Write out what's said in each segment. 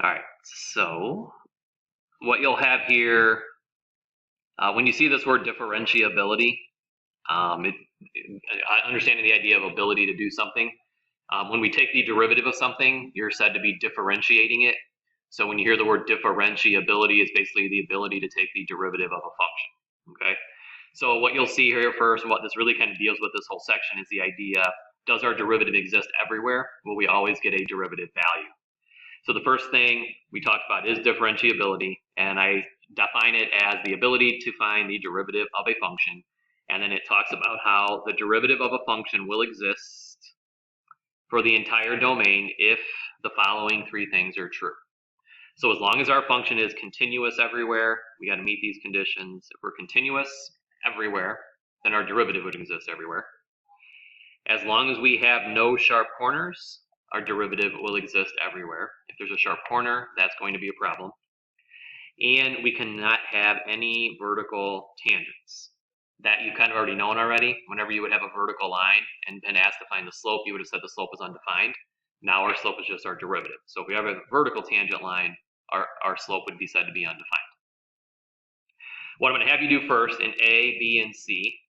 All right, so what you'll have here, when you see this word differentiability, understanding the idea of ability to do something, when we take the derivative of something, you're said to be differentiating it. So when you hear the word differentiability, it's basically the ability to take the derivative of a function, okay? So what you'll see here first, and what this really kind of deals with this whole section, is the idea, does our derivative exist everywhere? Will we always get a derivative value? So the first thing we talked about is differentiability, and I define it as the ability to find the derivative of a function, and then it talks about how the derivative of a function will exist for the entire domain if the following three things are true. So as long as our function is continuous everywhere, we got to meet these conditions. If we're continuous everywhere, then our derivative would exist everywhere. As long as we have no sharp corners, our derivative will exist everywhere. If there's a sharp corner, that's going to be a problem. And we cannot have any vertical tangents. That you've kind of already known already. Whenever you would have a vertical line and been asked to find the slope, you would have said the slope is undefined. Now our slope is just our derivative. So if we have a vertical tangent line, our slope would be said to be undefined. What I'm going to have you do first in A, B, and C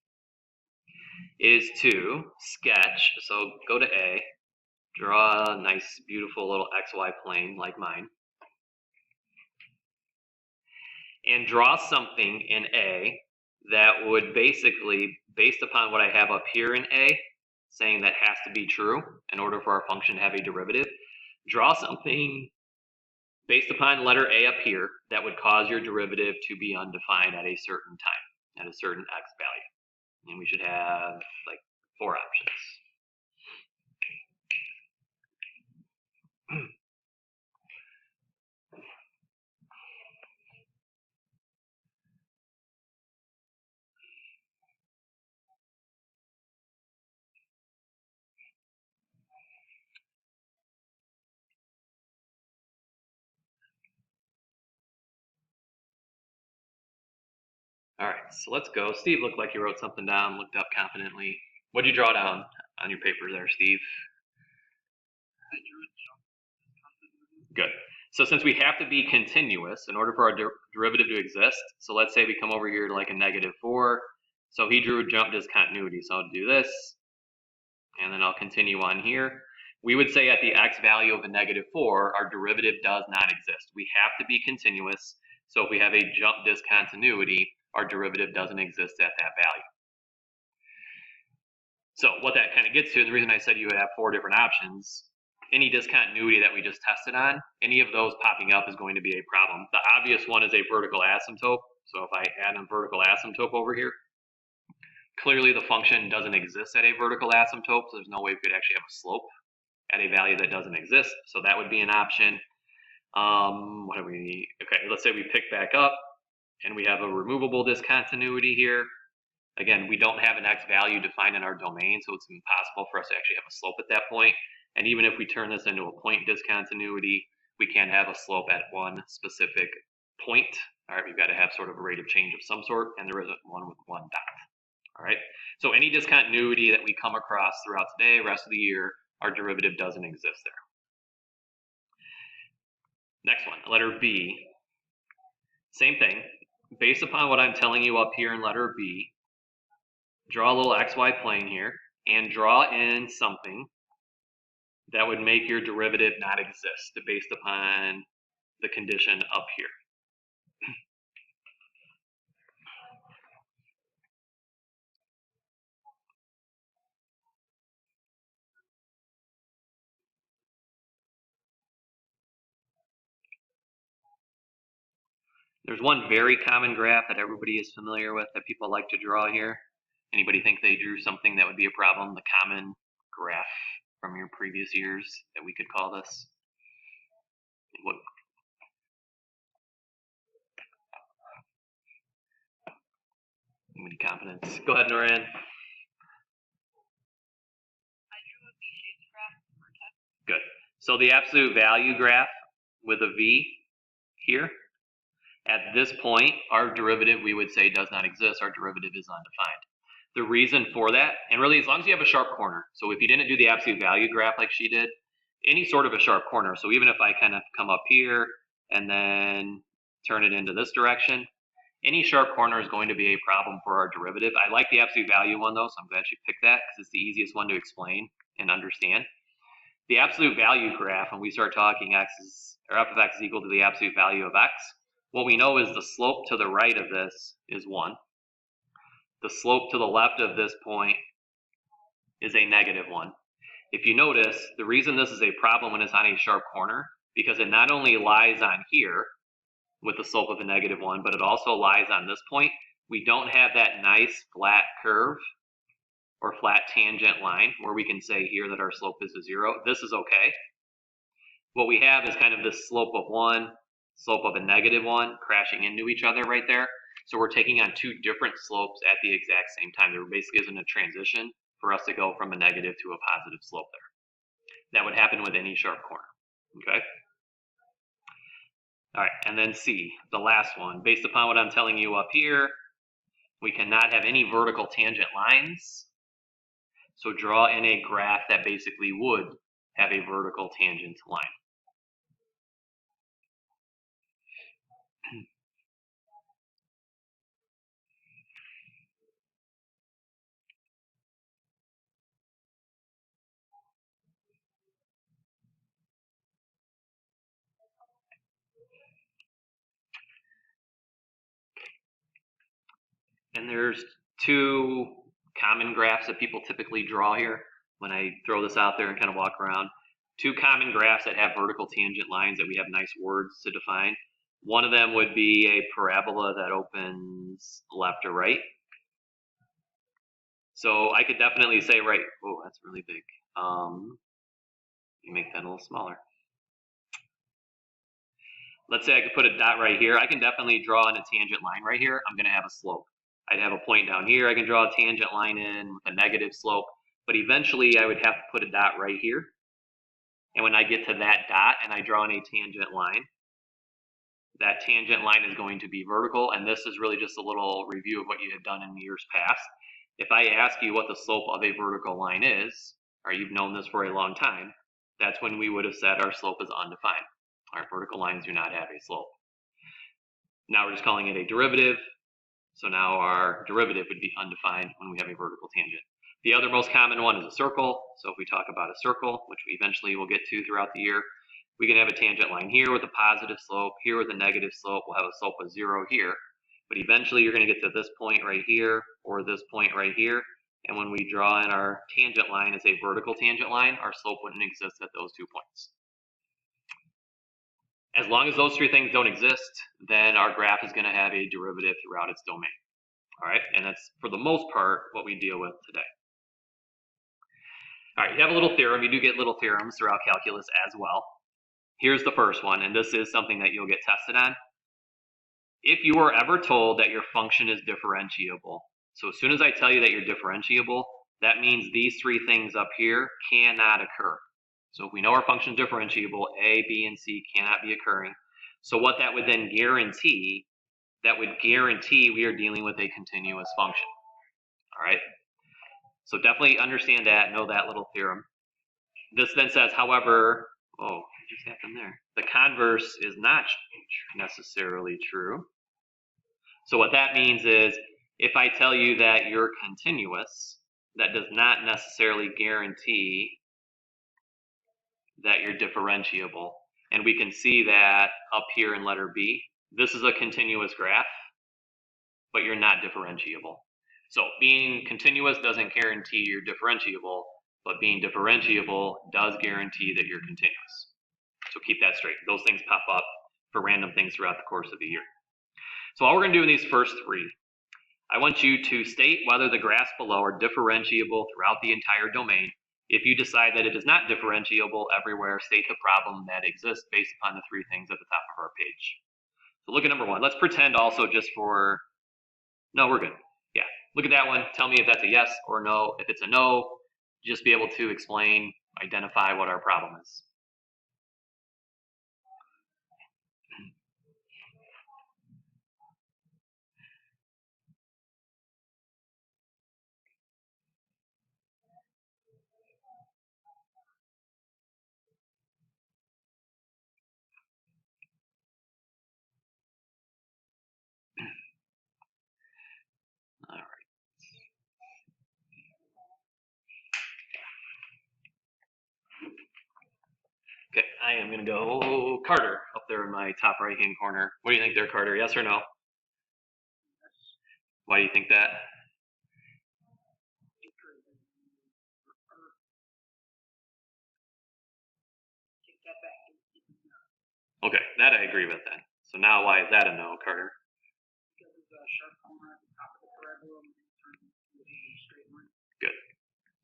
is to sketch. So go to A, draw a nice, beautiful little XY plane like mine, and draw something in A that would basically, based upon what I have up here in A, saying that has to be true in order for our function to have a derivative, draw something based upon letter A up here that would cause your derivative to be undefined at a certain time, at a certain x value. And we should have like 4 options. All right, so let's go. Steve looked like he wrote something down, looked up confidently. What'd you draw down on your paper there, Steve? I drew a jump discontinuity. Good. So since we have to be continuous in order for our derivative to exist, so let's say we come over here to like a -4. So he drew a jump discontinuity. So I'll do this, and then I'll continue on here. We would say at the x value of a -4, our derivative does not exist. We have to be continuous. So if we have a jump discontinuity, our derivative doesn't exist at that value. So what that kind of gets to, and the reason I said you would have 4 different options, any discontinuity that we just tested on, any of those popping up is going to be a problem. The obvious one is a vertical asymptote. So if I add a vertical asymptote over here, clearly the function doesn't exist at a vertical asymptote, so there's no way we could actually have a slope at a value that doesn't exist. So that would be an option. What do we, okay, let's say we pick back up and we have a removable discontinuity here. Again, we don't have an x value defined in our domain, so it's impossible for us to actually have a slope at that point. And even if we turn this into a point discontinuity, we can't have a slope at one specific point. All right, we've got to have sort of a rate of change of some sort, and there isn't one with one dot. All right, so any discontinuity that we come across throughout today, rest of the year, our derivative doesn't exist there. Next one, letter B. Same thing. Based upon what I'm telling you up here in letter B, draw a little XY plane here and draw in something that would make your derivative not exist based upon the condition up here. There's one very common graph that everybody is familiar with that people like to draw here. Anybody think they drew something that would be a problem? The common graph from your previous years that we could call this? What? Any confidence? Go ahead, Noran. I drew a V-shaped graph for test. Good. So the absolute value graph with a V here, at this point, our derivative, we would say, does not exist. Our derivative is undefined. The reason for that, and really as long as you have a sharp corner, so if you didn't do the absolute value graph like she did, any sort of a sharp corner. So even if I kind of come up here and then turn it into this direction, any sharp corner is going to be a problem for our derivative. I like the absolute value one though, so I'm glad you picked that because it's the easiest one to explain and understand. The absolute value graph, when we start talking f of x is equal to the absolute value of x, what we know is the slope to the right of this is 1. The slope to the left of this point is a negative 1. If you notice, the reason this is a problem when it's on a sharp corner, because it not only lies on here with the slope of a negative 1, but it also lies on this point. We don't have that nice flat curve or flat tangent line where we can say here that our slope is a 0. This is okay. What we have is kind of this slope of 1, slope of a negative 1 crashing into each other right there. So we're taking on two different slopes at the exact same time. There basically isn't a transition for us to go from a negative to a positive slope there. That would happen with any sharp corner, okay? All right, and then C, the last one. Based upon what I'm telling you up here, we cannot have any vertical tangent lines. So draw in a graph that basically would have a vertical tangent line. And there's two common graphs that people typically draw here when I throw this out there and kind of walk around. Two common graphs that have vertical tangent lines that we have nice words to define. One of them would be a parabola that opens left or right. So I could definitely say, right, oh, that's really big. You make that a little smaller. Let's say I could put a dot right here. I can definitely draw in a tangent line right here. I'm going to have a slope. I'd have a point down here. I can draw a tangent line in with a negative slope, but eventually I would have to put a dot right here. And when I get to that dot and I draw in a tangent line, that tangent line is going to be vertical. And this is really just a little review of what you had done in years past. If I ask you what the slope of a vertical line is, or you've known this for a long time, that's when we would have said our slope is undefined. Our vertical lines do not have a slope. Now we're just calling it a derivative. So now our derivative would be undefined when we have a vertical tangent. The other most common one is a circle. So if we talk about a circle, which we eventually will get to throughout the year, we can have a tangent line here with a positive slope, here with a negative slope. We'll have a slope of 0 here. But eventually you're going to get to this point right here or this point right here. And when we draw in our tangent line as a vertical tangent line, our slope wouldn't exist at those 2 points. As long as those three things don't exist, then our graph is going to have a derivative throughout its domain. All right, and that's for the most part what we deal with today. All right, you have a little theorem. You do get little theorems throughout calculus as well. Here's the first one, and this is something that you'll get tested on. If you were ever told that your function is differentiable, so as soon as I tell you that you're differentiable, that means these three things up here cannot occur. So if we know our function is differentiable, A, B, and C cannot be occurring. So what that would then guarantee, that would guarantee we are dealing with a continuous function. All right? So definitely understand that, know that little theorem. This then says, however, oh, what just happened there? The converse is not necessarily true. So what that means is, if I tell you that you're continuous, that does not necessarily guarantee that you're differentiable. And we can see that up here in letter B. This is a continuous graph, but you're not differentiable. So being continuous doesn't guarantee you're differentiable, but being differentiable does guarantee that you're continuous. So keep that straight. Those things pop up for random things throughout the course of the year. So all we're going to do in these first three, I want you to state whether the graphs below are differentiable throughout the entire domain. If you decide that it is not differentiable everywhere, state the problem that exists based upon the three things at the top of our page. So look at number one. Let's pretend also just for, no, we're good. Yeah, look at that one. Tell me if that's a yes or no. If it's a no, just be able to explain, identify what our problem is. Okay, I am going to go Carter up there in my top right-hand corner. What do you think there, Carter? Yes or no? Why do you think that? Take that back. Okay, that I agree with then. So now why is that a no, Carter? Because of the sharp corner at the top of the parabola and it turns into a straight line. Good.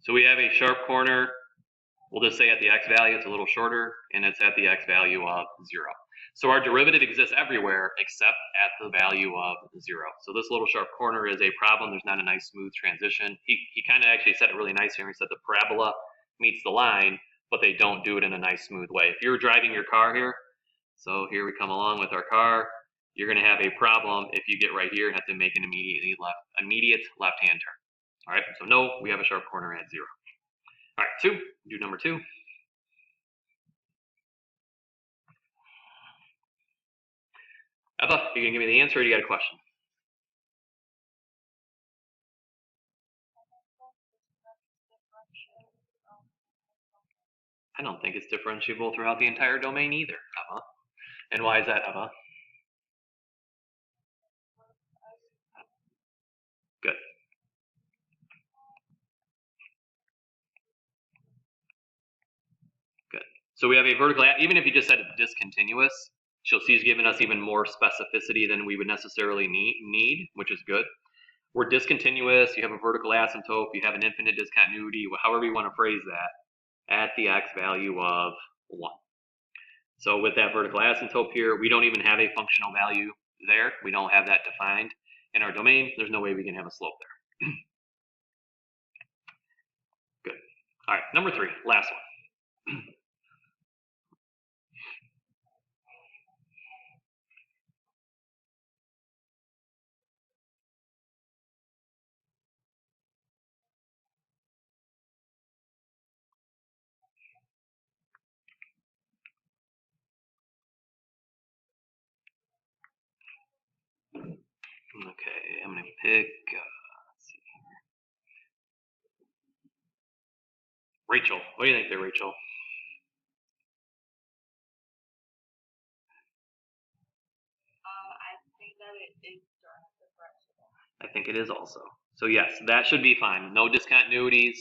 So we have a sharp corner. We'll just say at the x value, it's a little shorter, and it's at the x value of 0. So our derivative exists everywhere except at the value of 0. So this little sharp corner is a problem. There's not a nice smooth transition. He kind of actually said it really nice here. He said the parabola meets the line, but they don't do it in a nice smooth way. If you're driving your car here, so here we come along with our car, you're going to have a problem if you get right here and have to make an immediate left-hand turn. All right, so no, we have a sharp corner at 0. All right, 2, do number 2. Eva, you gonna give me the answer or do you got a question? I don't think it's differentiable throughout the entire domain either, Eva. And why is that, Eva? Good. Good. So we have a vertical, even if you just said it's discontinuous, she'll see he's given us even more specificity than we would necessarily need, which is good. We're discontinuous, you have a vertical asymptote, you have an infinite discontinuity, however you want to phrase that, at the x value of 1. So with that vertical asymptote here, we don't even have a functional value there. We don't have that defined in our domain. There's no way we can have a slope there. Good. All right, number 3, last one. Okay, I'm going to pick, let's see here. Rachel. What do you think there, Rachel? I think that it is differentiable. I think it is also. So yes, that should be fine. No discontinuities.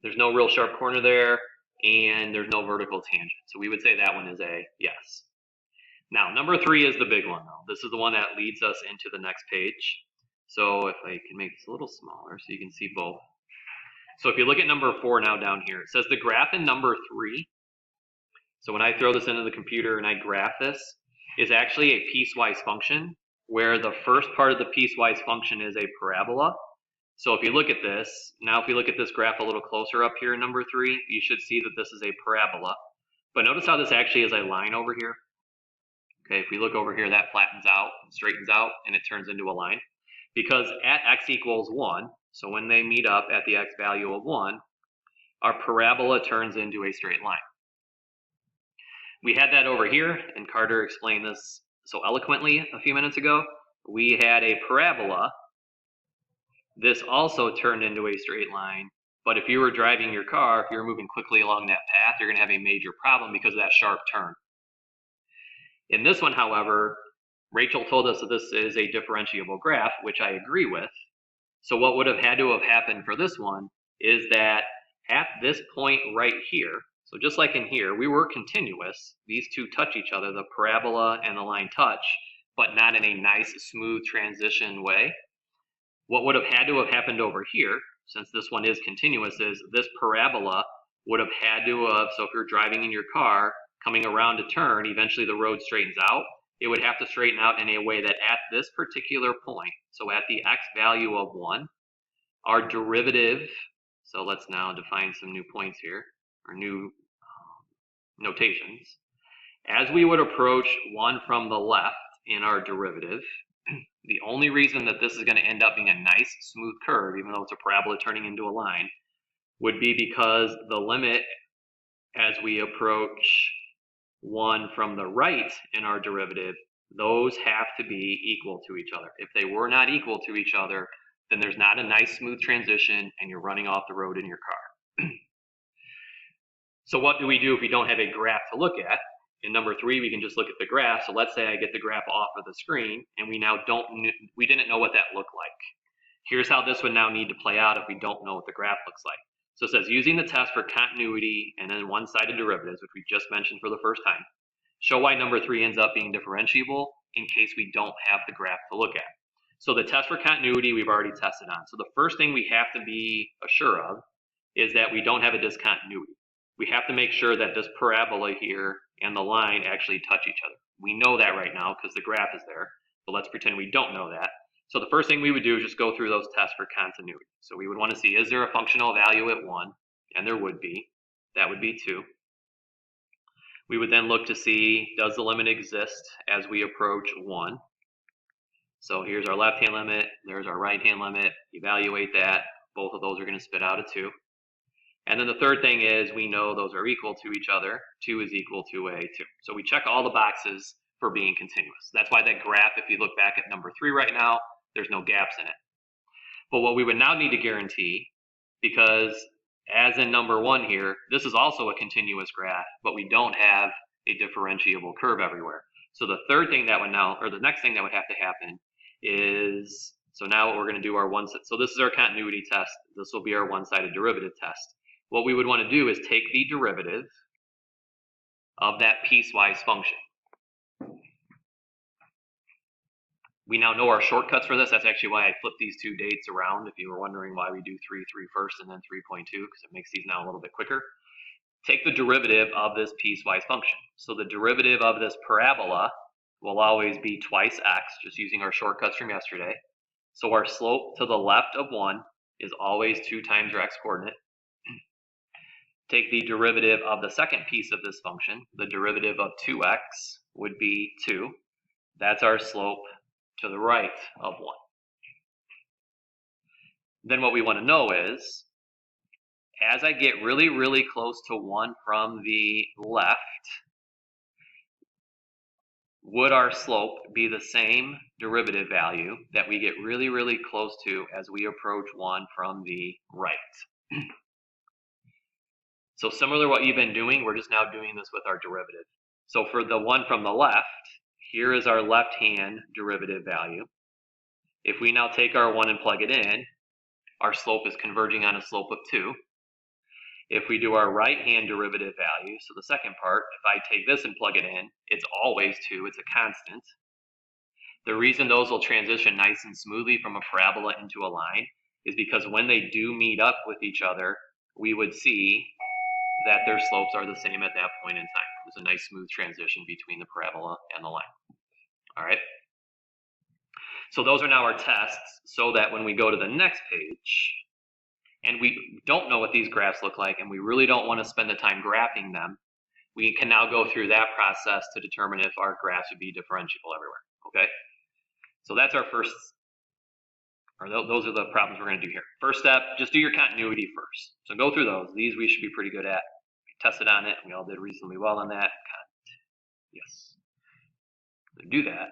There's no real sharp corner there, and there's no vertical tangent. So we would say that one is a yes. Now, number 3 is the big one, though. This is the one that leads us into the next page. So if I can make this a little smaller so you can see both. So if you look at number 4 now down here, it says the graph in number 3. So when I throw this into the computer and I graph this, is actually a piecewise function where the first part of the piecewise function is a parabola. So if you look at this, now if you look at this graph a little closer up here in number 3, you should see that this is a parabola. But notice how this actually is a line over here. Okay, if we look over here, that flattens out, straightens out, and it turns into a line. Because at x equals 1, so when they meet up at the x value of 1, our parabola turns into a straight line. We had that over here, and Carter explained this so eloquently a few minutes ago. We had a parabola. This also turned into a straight line, but if you were driving your car, if you were moving quickly along that path, you're going to have a major problem because of that sharp turn. In this one, however, Rachel told us that this is a differentiable graph, which I agree with. So what would have had to have happened for this one is that at this point right here, so just like in here, we were continuous. These two touch each other, the parabola and the line touch, but not in a nice, smooth transition way. What would have had to have happened over here, since this one is continuous, is this parabola would have had to have, so if you're driving in your car, coming around a turn, eventually the road straightens out. It would have to straighten out in a way that at this particular point, so at the x value of 1, our derivative, so let's now define some new points here, or new notations. As we would approach 1 from the left in our derivative, the only reason that this is going to end up being a nice smooth curve, even though it's a parabola turning into a line, would be because the limit as we approach 1 from the right in our derivative, those have to be equal to each other. If they were not equal to each other, then there's not a nice smooth transition and you're running off the road in your car. So what do we do if we don't have a graph to look at? In number 3, we can just look at the graph. So let's say I get the graph off of the screen, and we didn't know what that looked like. Here's how this would now need to play out if we don't know what the graph looks like. So it says, using the test for continuity and then one-sided derivatives, which we just mentioned for the first time, show why number 3 ends up being differentiable in case we don't have the graph to look at. So the test for continuity we've already tested on. So the first thing we have to be assured of is that we don't have a discontinuity. We have to make sure that this parabola here and the line actually touch each other. We know that right now because the graph is there, but let's pretend we don't know that. So the first thing we would do is just go through those tests for continuity. So we would want to see, is there a functional value at 1? And there would be. That would be 2. We would then look to see, does the limit exist as we approach 1? So here's our left-hand limit, there's our right-hand limit. Evaluate that. Both of those are going to spit out a 2. And then the third thing is we know those are equal to each other. 2 is equal to a 2. So we check all the boxes for being continuous. That's why that graph, if you look back at number 3 right now, there's no gaps in it. But what we would now need to guarantee, because as in number 1 here, this is also a continuous graph, but we don't have a differentiable curve everywhere. So the third thing that would now, or the next thing that would have to happen is, so now what we're going to do so this is our continuity test. This will be our one-sided derivative test. What we would want to do is take the derivative of that piecewise function. We now know our shortcuts for this. That's actually why I flipped these 2 dates around, if you were wondering why we do 3 first and then 3.2, because it makes these now a little bit quicker. Take the derivative of this piecewise function. So the derivative of this parabola will always be twice x, just using our shortcuts from yesterday. So our slope to the left of 1 is always 2 times your x coordinate. Take the derivative of the second piece of this function. The derivative of 2x would be 2. That's our slope to the right of 1. Then what we want to know is, as I get really, really close to 1 from the left, would our slope be the same derivative value that we get really, really close to as we approach 1 from the right? So similar to what you've been doing, we're just now doing this with our derivative. So for the one from the left, here is our left-hand derivative value. If we now take our 1 and plug it in, our slope is converging on a slope of 2. If we do our right-hand derivative value, so the second part, if I take this and plug it in, it's always 2, it's a constant. The reason those will transition nice and smoothly from a parabola into a line is because when they do meet up with each other, we would see that their slopes are the same at that point in time. There's a nice smooth transition between the parabola and the line. All right. So those are now our tests, so that when we go to the next page, and we don't know what these graphs look like, and we really don't want to spend the time graphing them, we can now go through that process to determine if our graphs would be differentiable everywhere. Okay. So that's our first, or those are the problems we're going to do here. First step, just do your continuity first. So go through those. These we should be pretty good at. We tested on it. We all did reasonably well on that. Yes. So do that.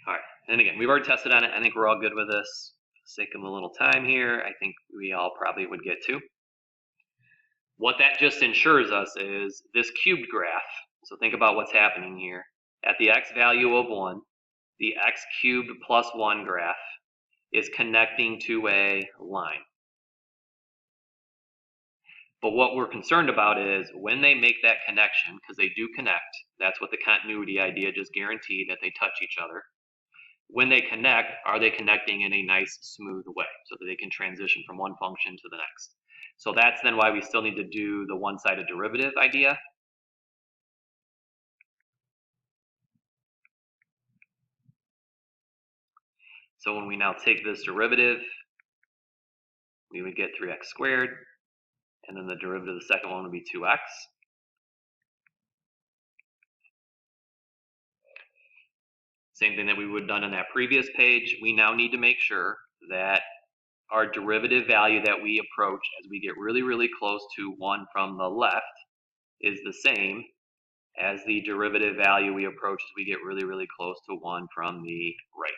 All right, and again, we've already tested on it. I think we're all good with this. For the sake of a little time here, I think we all probably would get to. What that just ensures us is this cubed graph. So think about what's happening here. At the x value of 1, the x cubed plus 1 graph is connecting to a line. But what we're concerned about is when they make that connection, because they do connect, that's what the continuity idea just guaranteed, that they touch each other. When they connect, are they connecting in a nice, smooth way so that they can transition from one function to the next? So that's then why we still need to do the one-sided derivative idea. So when we now take this derivative, we would get 3x squared, and then the derivative of the second one would be 2x. Same thing that we would have done on that previous page. We now need to make sure that our derivative value that we approach as we get really, really close to 1 from the left is the same as the derivative value we approach as we get really, really close to 1 from the right.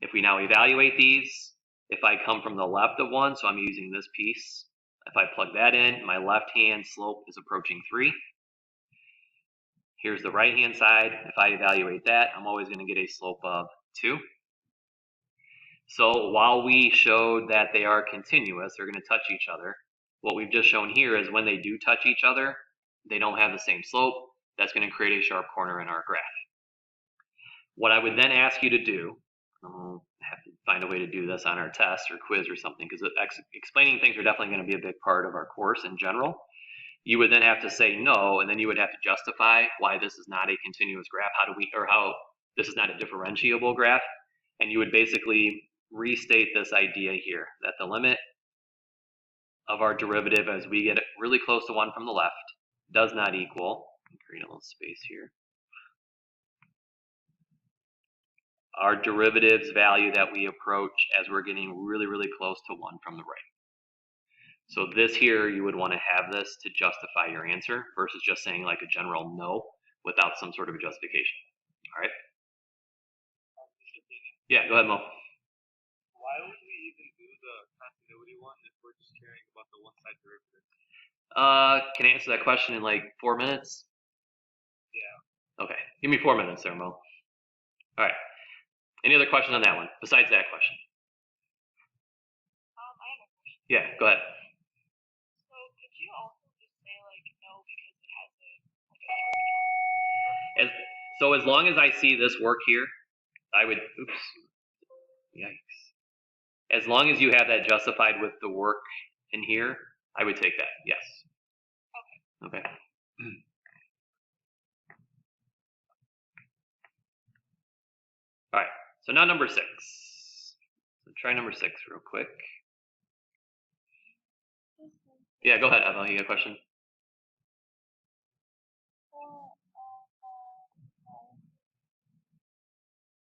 If we now evaluate these, if I come from the left of 1, so I'm using this piece, if I plug that in, my left-hand slope is approaching 3. Here's the right-hand side. If I evaluate that, I'm always going to get a slope of 2. So while we showed that they are continuous, they're going to touch each other, what we've just shown here is when they do touch each other, they don't have the same slope. That's going to create a sharp corner in our graph. What I would then ask you to do, I'll have to find a way to do this on our test or quiz or something, because explaining things are definitely going to be a big part of our course in general. You would then have to say no, and then you would have to justify why this is not a continuous graph, how this is not a differentiable graph, and you would basically restate this idea here, that the limit of our derivative as we get really close to 1 from the left does not equal, create a little space here, our derivative's value that we approach as we're getting really, really close to 1 from the right. So this here, you would want to have this to justify your answer versus just saying like a general no without some sort of a justification. All right? Yeah, go ahead, Mo. Why would we even do the continuity one if we're just caring about the one-side derivative? Can I answer that question in like 4 minutes? Yeah. Okay, give me 4 minutes there, Mo. All right. Any other questions on that one besides that question? I have a question. Yeah, go ahead. So could you also just say like no because it has a So as long as I see this work here, I would, oops, yikes. As long as you have that justified with the work in here, I would take that, yes. Okay. All right, so now number 6. So try number 6 real quick. Yeah, go ahead, Eva, you got a question?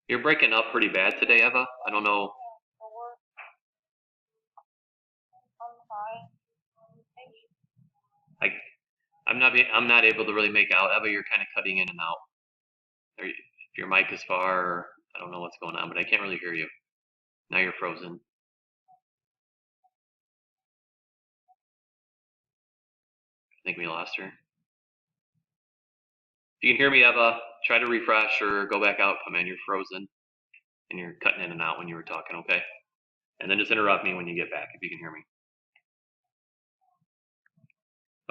You're breaking up pretty bad today, Eva. I don't know. I'm not able to really make out. Eva, you're kind of cutting in and out. Or if your mic is far, or I don't know what's going on, but I can't really hear you. Now you're frozen. I think we lost her. If you can hear me, Eva, try to refresh or go back out, come in. You're frozen and you're cutting in and out when you were talking, okay? And then just interrupt me when you get back if you can hear me.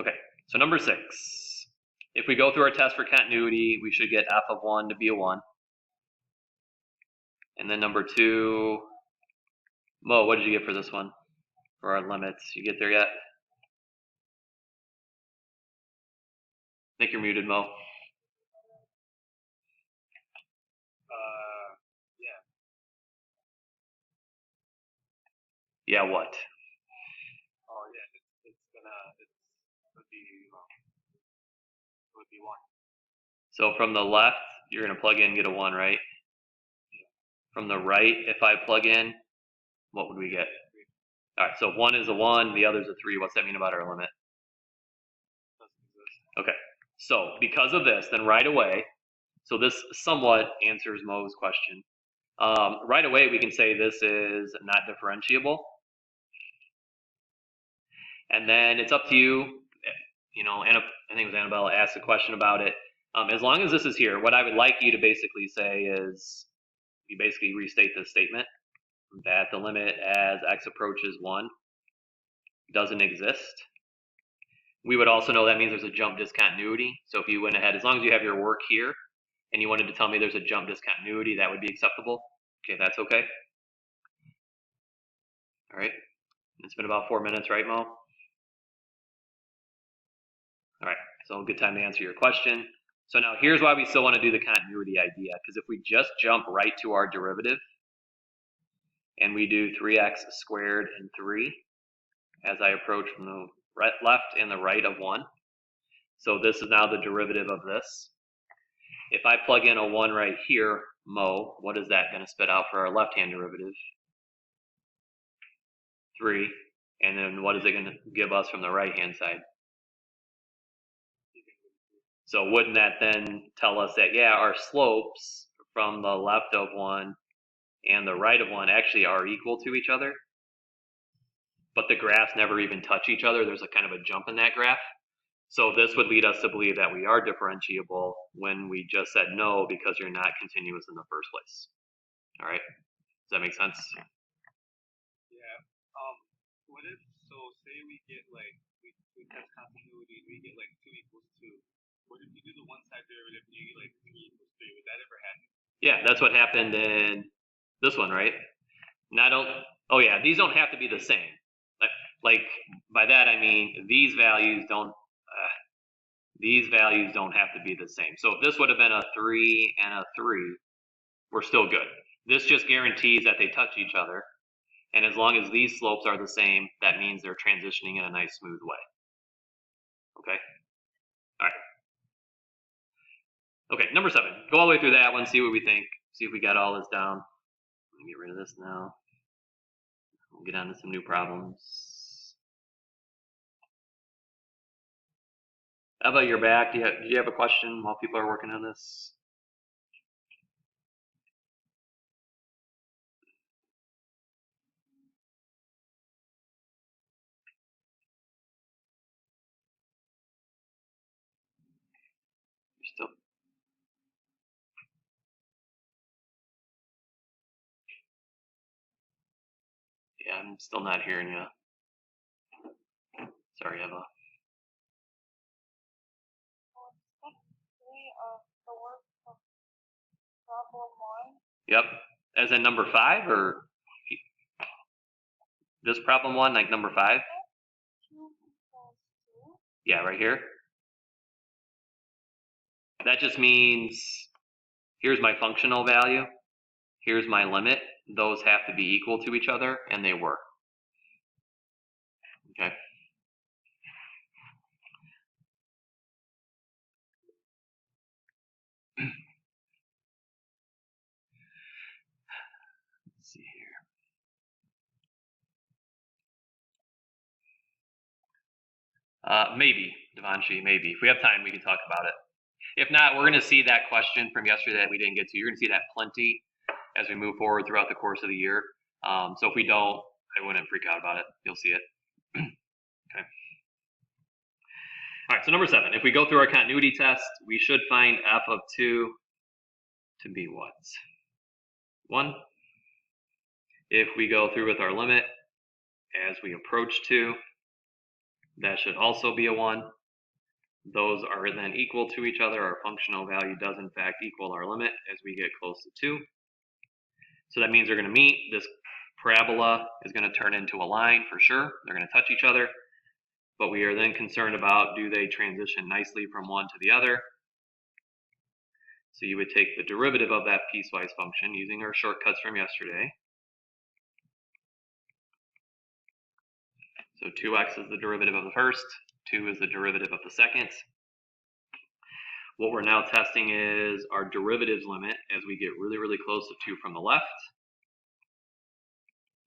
Okay, so number 6. If we go through our test for continuity, we should get f of 1 to be a 1. And then number 2, Mo, what did you get for this one? For our limits, you get there yet? I think you're muted, Mo. Yeah. Yeah, what? Oh yeah, it would be 1. So from the left, you're gonna plug in and get a 1, right? Yeah. From the right, if I plug in, what would we get? 3. All right, so 1 is a 1, the other's a 3. What's that mean about our limit? Doesn't exist. Okay, so because of this, then right away, so this somewhat answers Mo's question. Right away, we can say this is not differentiable. And then it's up to you, you know, I think it was Annabelle asked a question about it. As long as this is here, what I would like you to basically say is, you basically restate this statement that the limit as x approaches 1 doesn't exist. We would also know that means there's a jump discontinuity. So if you went ahead, as long as you have your work here and you wanted to tell me there's a jump discontinuity, that would be acceptable. Okay, that's okay. All right, it's been about 4 minutes, right, Mo? All right, so a good time to answer your question. So now here's why we still want to do the continuity idea, because if we just jump right to our derivative and we do 3x squared and 3 as I approach from the left and the right of 1. So this is now the derivative of this. If I plug in a 1 right here, mo, what is that going to spit out for our left-hand derivative? 3. And then what is it going to give us from the right-hand side? So wouldn't that then tell us that, yeah, our slopes from the left of 1 and the right of 1 actually are equal to each other? But the graphs never even touch each other. There's a kind of a jump in that graph. So this would lead us to believe that we are differentiable when we just said no because you're not continuous in the first place. All right? Does that make sense? Yeah. What if, so say we get like, we test continuity, we get like 2 equals 2. What if you do the one side derivative and you get like 3 equals 3? Would that ever happen? Yeah, that's what happened in this one, right? Oh yeah, these don't have to be the same. Like by that I mean these values don't have to be the same. So if this would have been a 3 and a 3, we're still good. This just guarantees that they touch each other. And as long as these slopes are the same, that means they're transitioning in a nice smooth way. Okay? All right. Okay, number 7. Go all the way through that one, see what we think. See if we got all this down. Let me get rid of this now. We'll get on to some new problems. How about your back? Do you have a question while people are working on this? You're still. Yeah, I'm still not hearing you. Sorry, Eva. The work of problem 1. Yep. As in number 5, or this problem 1, like number 5? 2 equals 2. Yeah, right here. That just means here's my functional value, here's my limit. Those have to be equal to each other, and they were. Okay. Let's see here. Maybe, Devanshi, maybe. If we have time, we can talk about it. If not, we're going to see that question from yesterday that we didn't get to. You're going to see that plenty as we move forward throughout the course of the year. So if we don't, I wouldn't freak out about it. You'll see it. Okay. All right, so number 7. If we go through our continuity test, we should find f of 2 to be what? 1. If we go through with our limit as we approach 2, that should also be a 1. Those are then equal to each other. Our functional value does in fact equal our limit as we get close to 2. So that means they're going to meet. This parabola is going to turn into a line for sure. They're going to touch each other. But we are then concerned about, do they transition nicely from one to the other? So you would take the derivative of that piecewise function using our shortcuts from yesterday. So 2x is the derivative of the first, 2 is the derivative of the second. What we're now testing is our derivatives limit as we get really, really close to 2 from the left,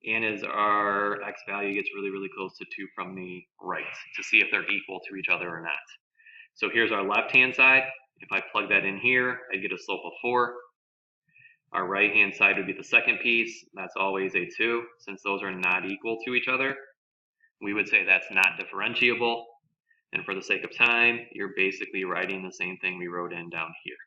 and as our x value gets really, really close to 2 from the right, to see if they're equal to each other or not. So here's our left-hand side. If I plug that in here, I'd get a slope of 4. Our right-hand side would be the second piece. That's always a 2. Since those are not equal to each other, we would say that's not differentiable. And for the sake of time, you're basically writing the same thing we wrote in down here.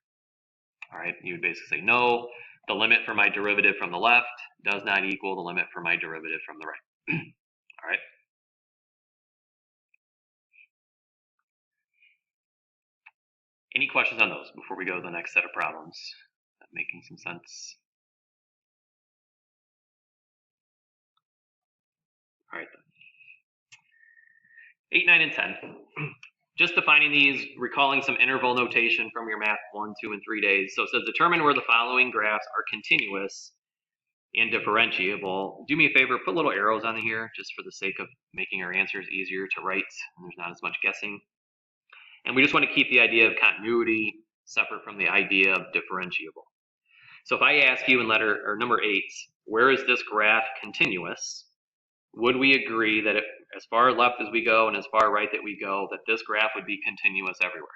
All right, you would basically say, no, the limit for my derivative from the left does not equal the limit for my derivative from the right. All right. Any questions on those before we go to the next set of problems? Is that making some sense? All right then. 8, 9, and 10. Just defining these, recalling some interval notation from your math 1, 2, and 3 days. So it says determine where the following graphs are continuous and differentiable. Do me a favor, put little arrows on here just for the sake of making our answers easier to write and there's not as much guessing. And we just want to keep the idea of continuity separate from the idea of differentiable. So if I ask you in number 8, where is this graph continuous? Would we agree that as far left as we go and as far right that we go, that this graph would be continuous everywhere?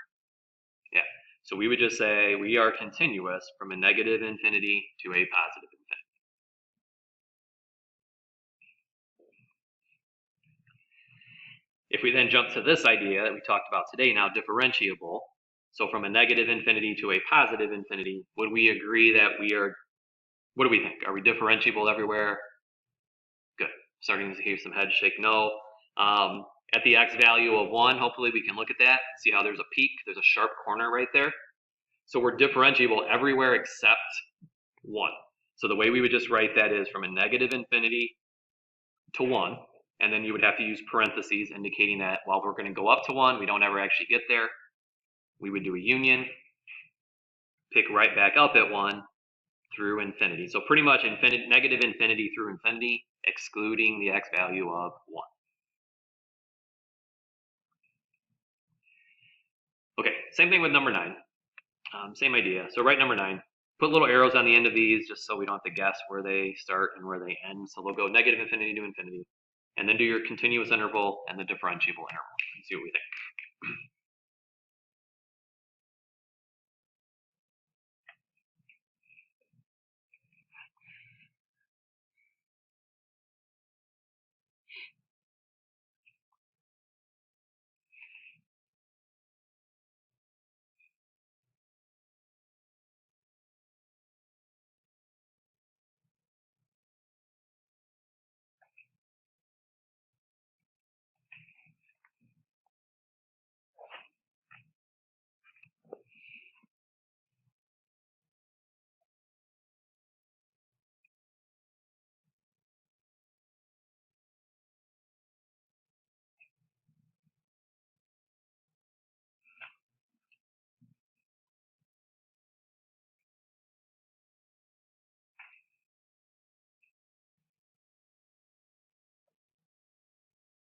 Yeah. So we would just say we are continuous from a negative infinity to a positive infinity. If we then jump to this idea that we talked about today, now differentiable, so from a negative infinity to a positive infinity, would we agree that we are, what do we think? Are we differentiable everywhere? Good. Starting to hear some heads shake no. At the x value of 1, hopefully we can look at that, see how there's a peak, there's a sharp corner right there. So we're differentiable everywhere except 1. So the way we would just write that is from a negative infinity to 1, and then you would have to use parentheses indicating that while we're going to go up to 1, we don't ever actually get there. We would do a union, pick right back up at 1 through infinity. So pretty much negative infinity through infinity, excluding the x value of 1. Okay, same thing with number 9. Same idea. So write number 9. Put little arrows on the end of these just so we don't have to guess where they start and where they end. So they'll go negative infinity to infinity. And then do your continuous interval and the differentiable interval and see what we think.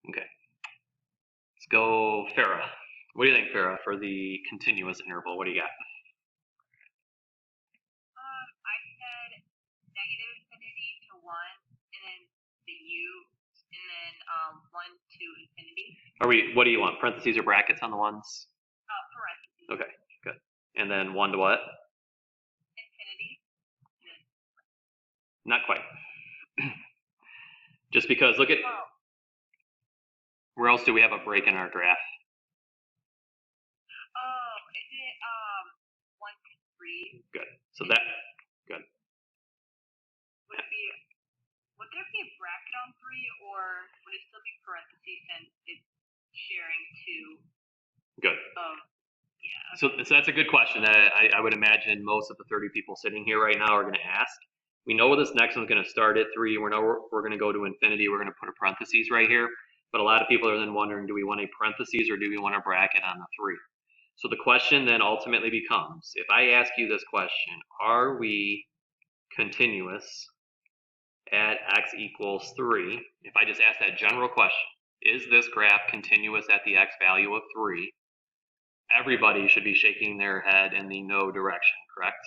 Okay. Let's go Farah. What do you think, Farah, for the continuous interval? What do you got? I said negative infinity to 1, and then the u, and then 1 to infinity. What do you want? Parentheses or brackets on the ones? Parentheses. Okay, good. And then 1 to what? Infinity. Not quite. Just because, look at, where else do we have a break in our graph? Oh, is it 1 to 3? Good. So that, good. Would there be a bracket on 3, or would it still be parentheses since it's sharing 2? Good. Yeah. So that's a good question that I would imagine most of the 30 people sitting here right now are going to ask. We know this next one's going to start at 3. We know we're going to go to infinity. We're going to put a parentheses right here. But a lot of people are then wondering, do we want a parentheses or do we want a bracket on the 3? So the question then ultimately becomes, if I ask you this question, are we continuous at x equals 3? If I just ask that general question, is this graph continuous at the x value of 3? Everybody should be shaking their head in the no direction, correct?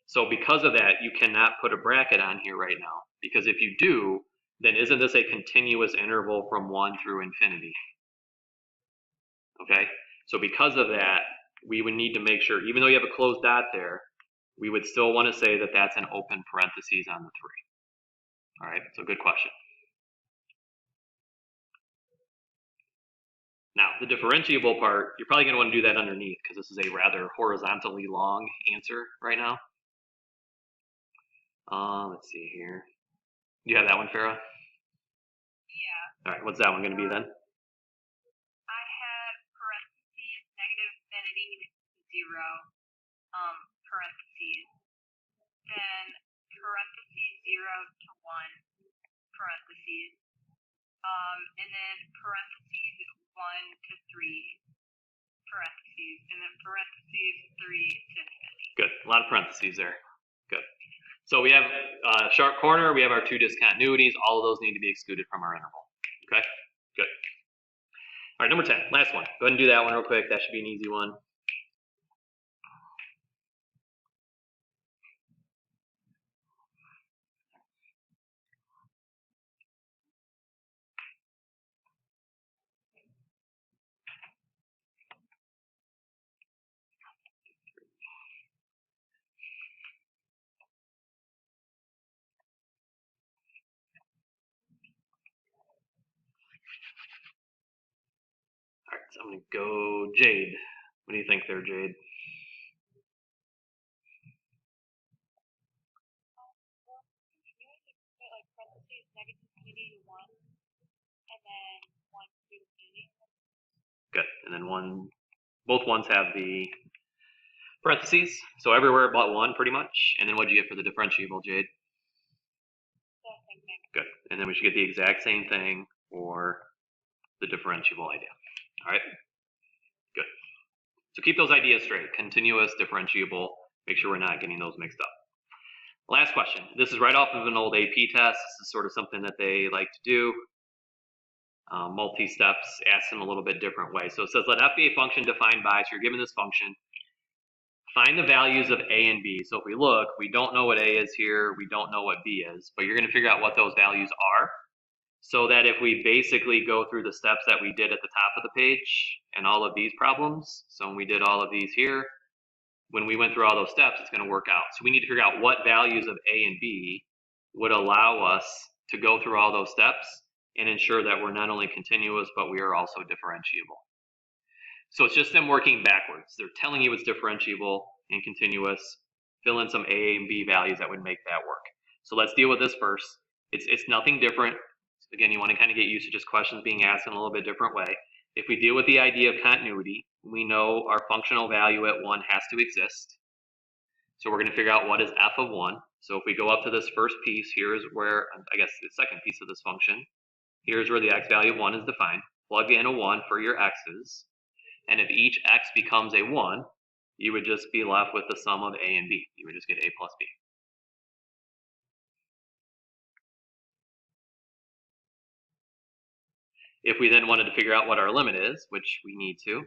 So because of that, you cannot put a bracket on here right now, because if you do, then isn't this a continuous interval from 1 through infinity? Okay, so because of that, we would need to make sure, even though you have a closed dot there, we would still want to say that that's an open parentheses on the 3. All right, so good question. Now, the differentiable part, you're probably going to want to do that underneath because this is a rather horizontally long answer right now. Let's see here. You have that one, Farah? Yeah. All right, what's that one going to be then? I had parentheses, negative infinity, 0, parentheses. Then parentheses 0 to 1, parentheses. And then parentheses 1 to 3, parentheses. And then parentheses 3 to infinity. Good, a lot of parentheses there. Good. So we have a sharp corner, we have our 2 discontinuities, all of those need to be excluded from our interval. Okay, good. All right, number 10, last one. Go ahead and do that one real quick, that should be an easy one. I'm going to go Jade. What do you think there, Jade? Continuous, you can put like parentheses, negative infinity to 1, and then 1 to infinity. Good. And then both ones have the parentheses, so everywhere but 1 pretty much. And then what do you get for the differentiable, Jade? The same thing. Good. And then we should get the exact same thing for the differentiable idea. All right? Good. So keep those ideas straight. Continuous, differentiable. Make sure we're not getting those mixed up. Last question. This is right off of an old AP test. This is sort of something that they like to do. Multi-steps, ask them a little bit different way. So it says, let f be a function defined by, so you're given this function. Find the values of a and b. So if we look, we don't know what a is here. We don't know what b is. But you're going to figure out what those values are. So that if we basically go through the steps that we did at the top of the page and all of these problems, so when we did all of these here, when we went through all those steps, it's going to work out. So we need to figure out what values of a and b would allow us to go through all those steps and ensure that we're not only continuous, but we are also differentiable. So it's just them working backwards. They're telling you it's differentiable and continuous. Fill in some a and b values that would make that work. So let's deal with this first. It's nothing different. Again, you want to kind of get used to just questions being asked in a little bit different way. If we deal with the idea of continuity, we know our functional value at 1 has to exist. So we're going to figure out what is f of 1. So if we go up to this first piece, here's where, I guess the second piece of this function, here's where the x value of 1 is defined. Plug in a 1 for your x's. And if each x becomes a 1, you would just be left with the sum of a and b. You would just get a plus b. If we then wanted to figure out what our limit is, which we need to,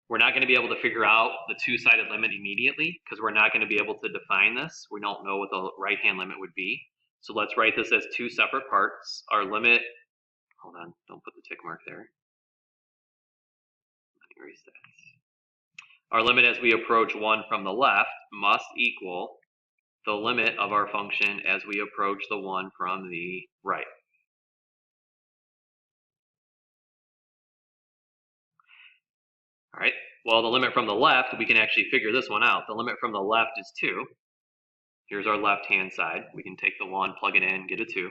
we're not going to be able to figure out the two-sided limit immediately because we're not going to be able to define this. We don't know what the right-hand limit would be. So let's write this as two separate parts. Our limit, hold on, don't put the tick mark there. Erase that. Our limit as we approach 1 from the left must equal the limit of our function as we approach the 1 from the right. All right, well, the limit from the left, we can actually figure this one out. The limit from the left is 2. Here's our left-hand side. We can take the 1, plug it in, get a 2.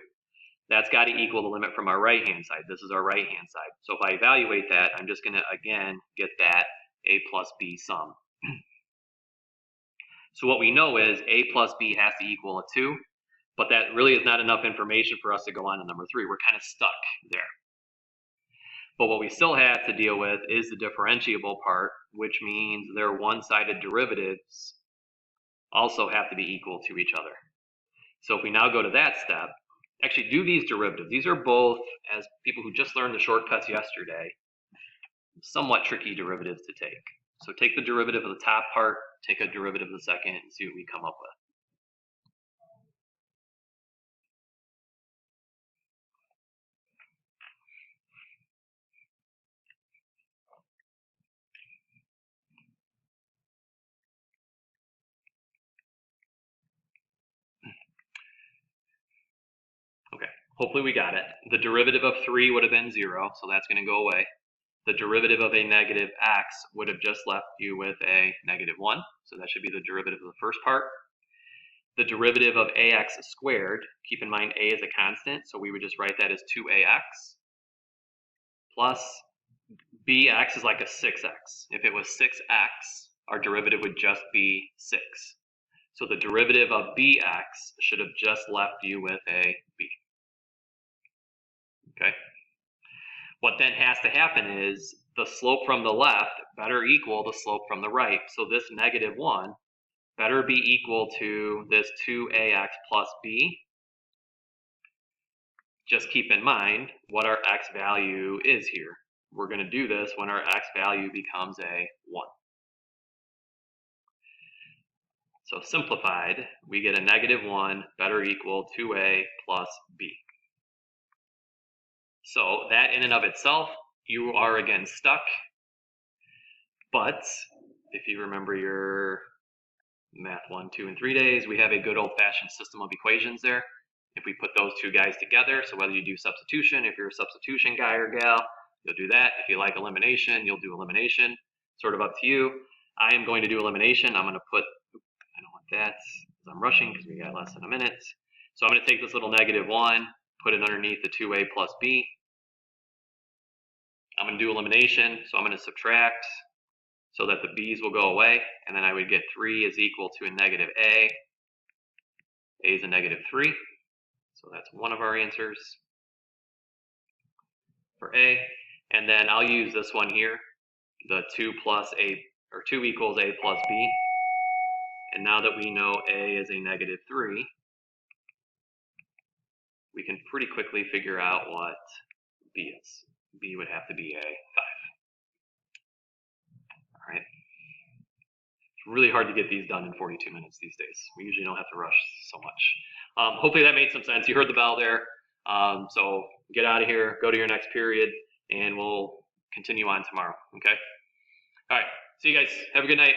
That's got to equal the limit from our right-hand side. This is our right-hand side. So if I evaluate that, I'm just going to, again, get that a plus b sum. So what we know is a plus b has to equal a 2, but that really is not enough information for us to go on to number 3. We're kind of stuck there. But what we still have to deal with is the differentiable part, which means their one-sided derivatives also have to be equal to each other. So if we now go to that step, actually do these derivatives. These are both, as people who just learned the shortcuts yesterday, somewhat tricky derivatives to take. So take the derivative of the top part, take a derivative of the second, and see what we come up with. Okay, hopefully we got it. The derivative of 3 would have been 0, so that's going to go away. The derivative of a negative x would have just left you with a negative 1, so that should be the derivative of the first part. The derivative of ax squared, keep in mind a is a constant, so we would just write that as 2ax, plus bx is like a 6x. If it was 6x, our derivative would just be 6. So the derivative of bx should have just left you with a b. Okay? What then has to happen is the slope from the left better equal the slope from the right. So this negative 1 better be equal to this 2ax plus b. Just keep in mind what our x value is here. We're going to do this when our x value becomes a 1. So simplified, we get a negative 1 better equal 2a plus b. So that in and of itself, you are again stuck. But if you remember your math 1, 2, and 3 days, we have a good old-fashioned system of equations there. If we put those two guys together, so whether you do substitution, if you're a substitution guy or gal, you'll do that. If you like elimination, you'll do elimination. Sort of up to you. I am going to do elimination. I'm going to put, I don't want that because I'm rushing because we got less than a minute. So I'm going to take this little -1, put it underneath the 2a plus b. I'm going to do elimination, so I'm going to subtract so that the b's will go away, and then I would get 3 is equal to a negative a. A is a -3, so that's one of our answers for A. And then I'll use this one here, the 2 plus a, or 2 equals a plus b. And now that we know a is a -3, we can pretty quickly figure out what b is. B would have to be a 5. All right. It's really hard to get these done in 42 minutes these days. We usually don't have to rush so much. Hopefully that made some sense. You heard the bell there. So get out of here, go to your next period, and we'll continue on tomorrow. Okay? All right. See you guys. Have a good night.